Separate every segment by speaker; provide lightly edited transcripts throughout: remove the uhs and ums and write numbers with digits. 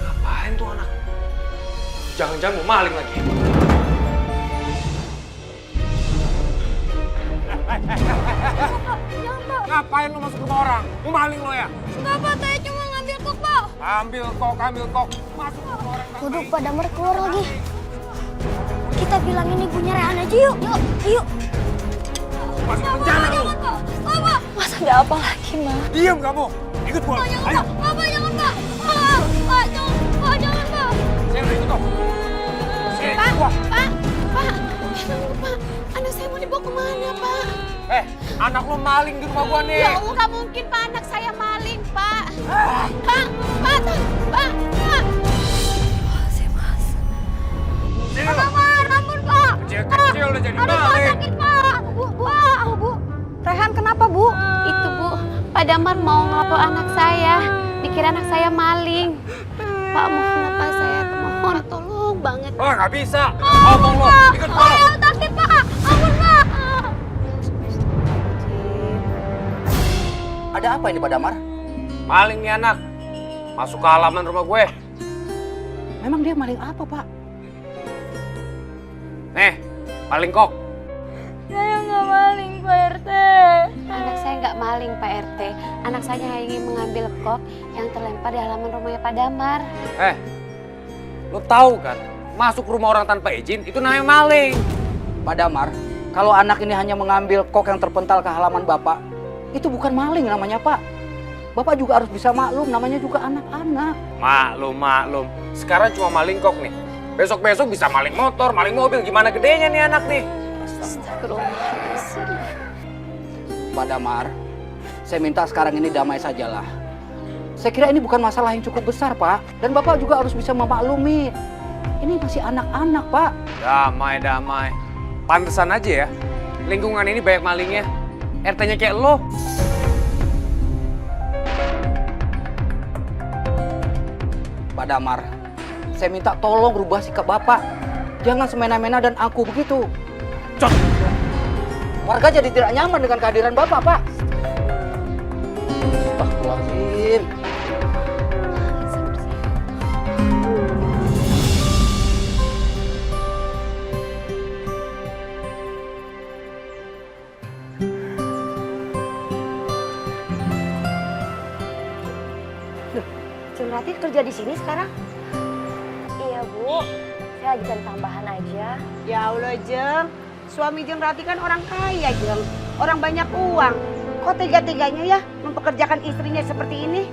Speaker 1: Ngapain tuh anak? Jangan-jangan mau maling lagi. Ngapain lo masuk rumah orang? Mau maling lo ya?
Speaker 2: Enggak, Pak. Saya cuma ngambil kok, Pak.
Speaker 1: Ambil kok. Masuk rumah orang.
Speaker 2: Waduh, Pak Damar keluar lagi. Kita bilangin ibunya Rehan aja yuk. Yuk.
Speaker 1: Masuk penjara lo.
Speaker 2: Jangan, Pak. Pak.
Speaker 3: Mas ada apa lagi, Ma?
Speaker 1: Diam kamu. Ikut gua.
Speaker 2: Jangan,
Speaker 1: Ayo.
Speaker 2: Pak. Pak, jangan, Pak. Pak, jangan. Pak, jangan, Pak.
Speaker 1: Saya udah ikut kok. Saya
Speaker 2: Pak,
Speaker 1: ikut gua.
Speaker 2: Pak. Pak. Anak saya mau dibawa kemana, Pak?
Speaker 1: Anak lo maling di rumah gua nih.
Speaker 2: Ya Allah, nggak mungkin, Pak. Anak saya maling, Pak. Pak.
Speaker 3: Sih, Mas.
Speaker 1: Sini
Speaker 2: Pak
Speaker 1: lo.
Speaker 2: Damar, ampun, Pak.
Speaker 1: Kecil udah jadi
Speaker 2: Aduh, Pak,
Speaker 1: maling.
Speaker 2: sakit, Pak. Bu. Rehan, kenapa, Bu?
Speaker 3: Itu, Bu. Pak Damar mau ngelapor anak saya. Dikira anak saya maling. Pak, mohon apa saya? Mohon.
Speaker 2: Tolong banget.
Speaker 1: Oh, nggak bisa. Ngomong lo. Ikut gua.
Speaker 2: Ayo, sakit, Pak. Ampun, Pak.
Speaker 4: Ada apa ini Pak Damar?
Speaker 1: Maling nih anak. Masuk ke halaman rumah gue.
Speaker 4: Memang dia maling apa Pak?
Speaker 1: Nih, maling kok.
Speaker 3: Saya nggak maling, Pak RT. Anak saya nggak maling, Pak RT. Anak saya hanya ingin mengambil kok yang terlempar di halaman rumahnya Pak Damar.
Speaker 1: Lo tahu kan? Masuk rumah orang tanpa izin itu namanya maling.
Speaker 4: Pak Damar, kalau anak ini hanya mengambil kok yang terpental ke halaman Bapak, itu bukan maling namanya Pak. Bapak juga harus bisa maklum, namanya juga anak-anak.
Speaker 1: Maklum. Sekarang cuma maling kok nih. Besok-besok bisa maling motor, maling mobil. Gimana gedenya nih anak nih?
Speaker 3: Astagfirullahaladzim.
Speaker 4: Pak Damar, saya minta sekarang ini damai sajalah. Saya kira ini bukan masalah yang cukup besar Pak. Dan Bapak juga harus bisa memaklumi. Ini masih anak-anak Pak.
Speaker 1: Damai. Pantesan aja ya. Lingkungan ini banyak malingnya. RT-nya kayak lo.
Speaker 4: Pak Damar, saya minta tolong rubah sikap Bapak. Jangan semena-mena dan angkuh begitu.
Speaker 1: Cot.
Speaker 4: Warga jadi tidak nyaman dengan kehadiran Bapak, Pak. Astagfirullahaladzim.
Speaker 2: Jeng Rati kerja di sini sekarang?
Speaker 3: Iya, Bu. Saya lagi cari tambahan aja.
Speaker 5: Ya Allah, Jeng. Suami Jeng Rati kan orang kaya, Jeng. Orang banyak uang. Kok tega-teganya ya mempekerjakan istrinya seperti ini?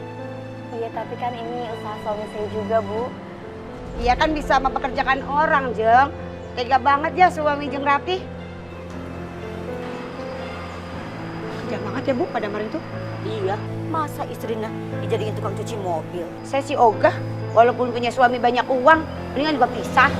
Speaker 3: Iya, tapi kan ini usaha suami saya juga, Bu.
Speaker 5: Iya kan bisa mempekerjakan orang, Jeng. Tega banget ya suami Jeng Rati. Kerja banget ya, Bu, pada Damar itu.
Speaker 6: Iya, masa istrinya dijadiin tukang cuci mobil?
Speaker 5: Saya sih ogah, walaupun punya suami banyak uang, mendingan juga pisah.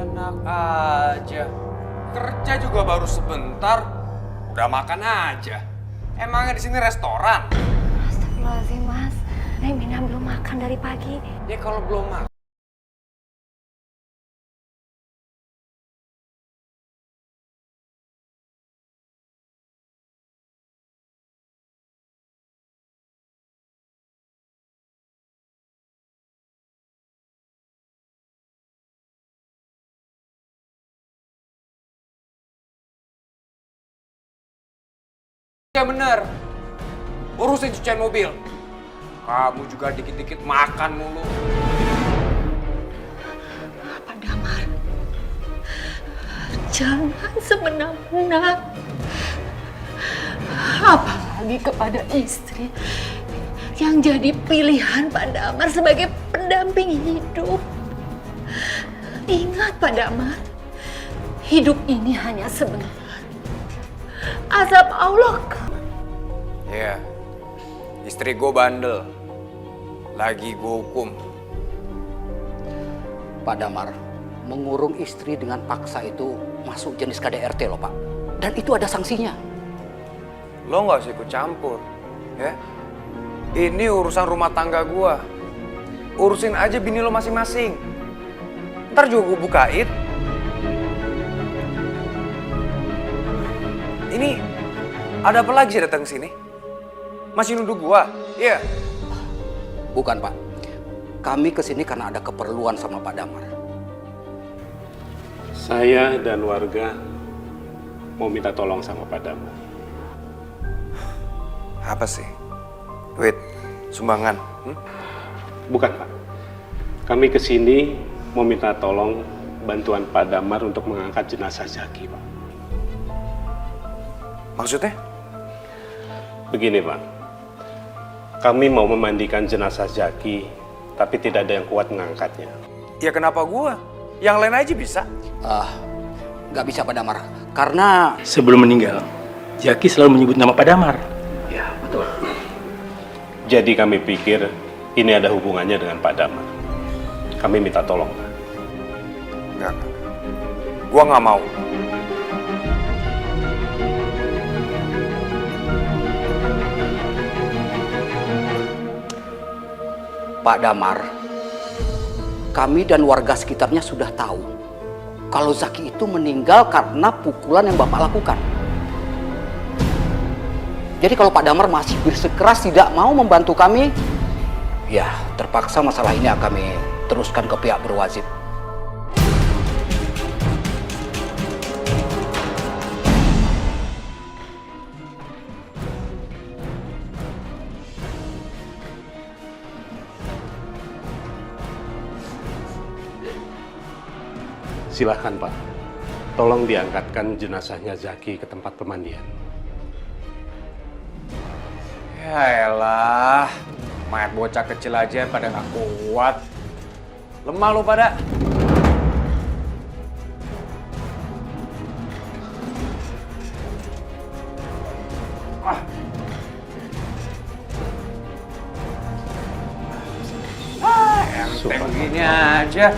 Speaker 1: Enak aja. Kerja juga baru sebentar, udah makan aja. Emangnya di sini restoran?
Speaker 3: Astagfirullahaladzim, Mas. Neng Mina belum makan dari pagi.
Speaker 1: Ya kalau belum makan. Ya bener, urusin cucian mobil. Kamu juga dikit-dikit makan mulu.
Speaker 6: Pak Damar, jangan semena-mena. Apalagi kepada istri yang jadi pilihan Pak Damar sebagai pendamping hidup. Ingat Pak Damar, hidup ini hanya sebentar. azab Allah.
Speaker 1: Iya, istri gue bandel. Lagi gue hukum.
Speaker 4: Pak Damar, mengurung istri dengan paksa itu masuk jenis KDRT loh Pak. Dan itu ada sanksinya.
Speaker 1: Lo nggak usah ikut campur, ya. Ini urusan rumah tangga gue. Urusin aja bini lo masing-masing. Ntar juga gue bukain. Ini ada apa lagi sih datang ke sini? Masih nuduh gua? Iya.
Speaker 4: Bukan Pak. Kami kesini karena ada keperluan sama Pak Damar.
Speaker 7: Saya dan warga mau minta tolong sama Pak Damar.
Speaker 1: Apa sih? Duit, sumbangan.
Speaker 7: Bukan Pak. Kami kesini mau minta tolong bantuan Pak Damar untuk mengangkat jenazah Zaki Pak.
Speaker 1: Maksudnya?
Speaker 7: Begini Pak. Kami mau memandikan jenazah Zaki, tapi tidak ada yang kuat mengangkatnya.
Speaker 1: Ya kenapa gua? Yang lain aja bisa.
Speaker 4: Nggak bisa Pak Damar. Karena
Speaker 8: Sebelum meninggal, Zaki selalu menyebut nama Pak Damar.
Speaker 4: ya betul.
Speaker 7: Jadi kami pikir ini ada hubungannya dengan Pak Damar. Kami minta tolong Pak.
Speaker 1: Enggak. Gua nggak mau.
Speaker 4: Pak Damar, kami dan warga sekitarnya sudah tahu kalau Zaki itu meninggal karena pukulan yang Bapak lakukan. Jadi kalau Pak Damar masih bersikeras tidak mau membantu kami, ya terpaksa masalah ini akan kami teruskan ke pihak berwajib.
Speaker 7: Silahkan Pak, tolong diangkatkan jenazahnya Zaki ke tempat pemandian.
Speaker 1: Ya elah, mayat bocah kecil aja pada nggak kuat. Lemah lo pada. Enteng begini aja.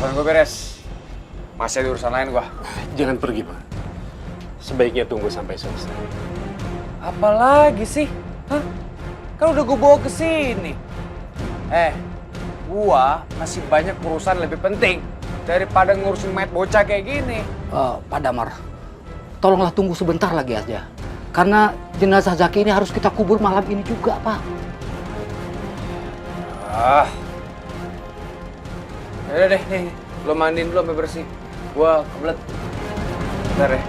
Speaker 1: Urusan gue beres. Masih ada urusan lain gua.
Speaker 7: Jangan pergi Pak, sebaiknya tunggu sampai selesai.
Speaker 1: Apalagi sih? Hah? Kan udah gue bawa ke sini. Gua masih banyak urusan lebih penting daripada ngurusin mayat bocah kayak gini.
Speaker 4: Pak Damar, tolonglah tunggu sebentar lagi aja. Karena jenazah Zaki ini harus kita kubur malam ini juga, Pak.
Speaker 1: Yaudah deh, nih. Lo mandiin dulu sampai bersih. Gua kebelet. Bentar ya.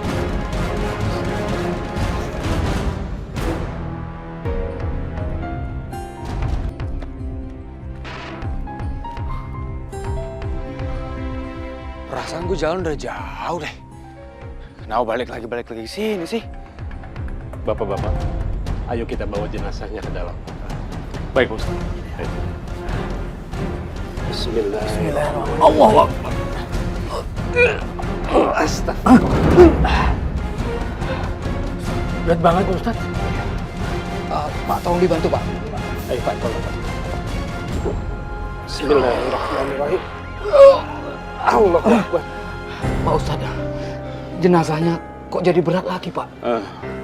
Speaker 1: Perasaan gue jalan udah jauh deh. Kenapa balik lagi ke sini sih?
Speaker 7: Bapak-bapak, ayo kita bawa jenazahnya ke dalam. Baik, Ustaz. Ayo. Bismillahirrahmanirrahim.
Speaker 4: Allahu Akbar.
Speaker 7: Astagfirullah.
Speaker 4: Berat banget, Ustaz. Pak, tolong dibantu, Pak.
Speaker 7: Ayo, Pak, tolong, Pak. Bismillahirrahmanirrahim. Allah Akbar.
Speaker 4: Pak Ustaz, jenazahnya kok jadi berat lagi, Pak?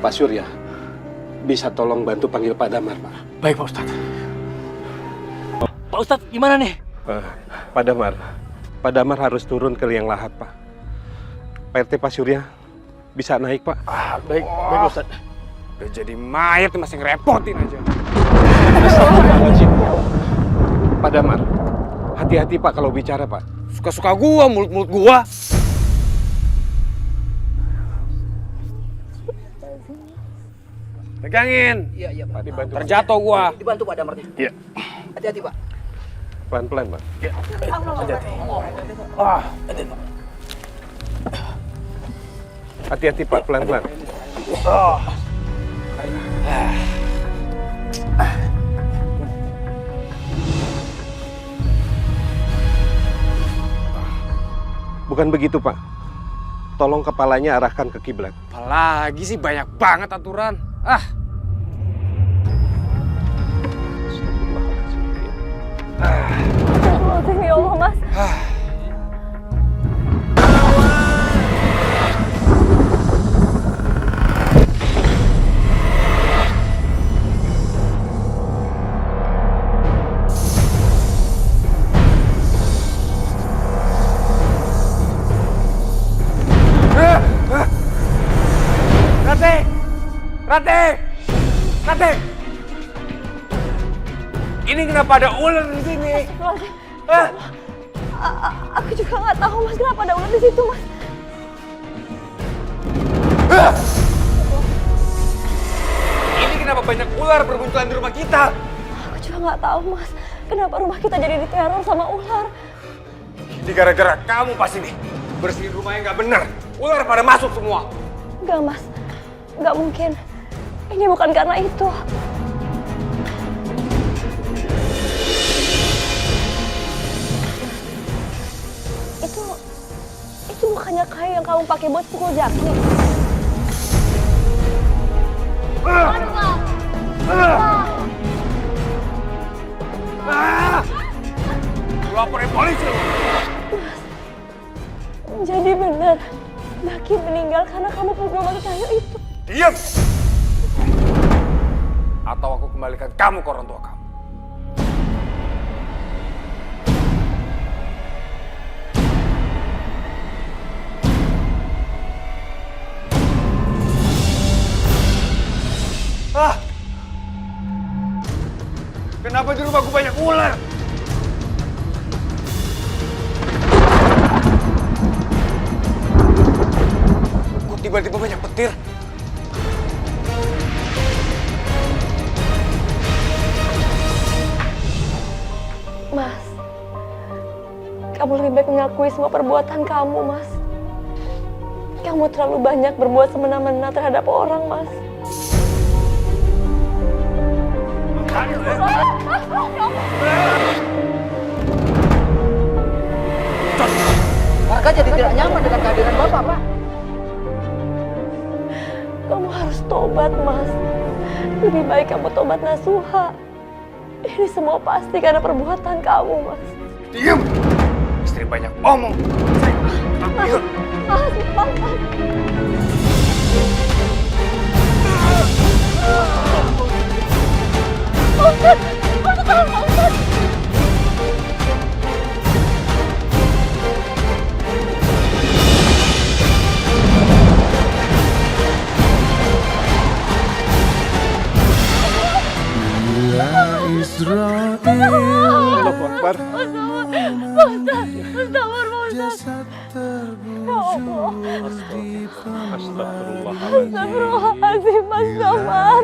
Speaker 7: Pak Surya, bisa tolong bantu panggil Pak Damar, Pak?
Speaker 8: Baik Pak Ustadz. Pak Ustadz gimana nih?
Speaker 7: Pak Damar harus turun ke liang lahat, Pak. Pak RT Pak Surya bisa naik, Pak?
Speaker 8: Baik Ustadz.
Speaker 1: Udah jadi mayat masih ngerepotin aja.
Speaker 7: Astagfirullahaladzim. Pak Damar, hati-hati Pak kalau bicara, Pak.
Speaker 1: Suka-suka gua, mulut-mulut gua. Pegangin.
Speaker 4: Iya, Pak.
Speaker 7: Dibantu.
Speaker 1: Terjatuh gua.
Speaker 4: Dibantu, Pak Damarnya.
Speaker 7: Iya.
Speaker 4: Hati-hati, Pak.
Speaker 7: Pelan-pelan, Pak. Hati-hati Pak, pelan-pelan. Bukan begitu Pak. Tolong kepalanya arahkan ke kiblat.
Speaker 1: Apalagi sih banyak banget aturan. Ah,
Speaker 6: Astagfirullahaladzim, ya Allah, Mas.
Speaker 1: Rati! Rati! Rati! Ini kenapa ada ular di sini? Hah?
Speaker 6: Aku juga nggak tahu, Mas, kenapa ada ular di situ, Mas.
Speaker 1: Ini kenapa banyak ular bermunculan di rumah kita?
Speaker 6: Aku juga nggak tahu, Mas, kenapa rumah kita jadi diteror sama ular.
Speaker 1: Ini gara-gara kamu pasti nih. Bersihin rumah yang nggak benar. Ular pada masuk semua.
Speaker 6: Enggak, Mas. Enggak mungkin. Ini bukan karena itu. Itu bukannya kayu yang kamu pakai buat pukul Jaki.
Speaker 1: Laporin polisi lu.
Speaker 6: Jadi benar, Jaki meninggal karena kamu pukul pakai kayu itu.
Speaker 1: Diam! Atau aku kembalikan kamu ke orang tua kamu. Ah! Kenapa di rumahku banyak ular? Kok tiba-tiba banyak petir?
Speaker 6: Mas, kamu lebih baik mengakui semua perbuatan kamu, Mas. Kamu terlalu banyak berbuat semena-mena terhadap orang, Mas.
Speaker 4: Warga jadi tidak nyaman dengan kehadiran Bapak, Pak.
Speaker 6: Kamu harus tobat, Mas. Lebih baik kamu tobat nasuha. Ini semua pasti karena perbuatan kamu, Mas.
Speaker 1: Diam! Istri banyak omong.
Speaker 7: Allahu Akbar.
Speaker 6: Astagfirullahaladzim, Mas Damar.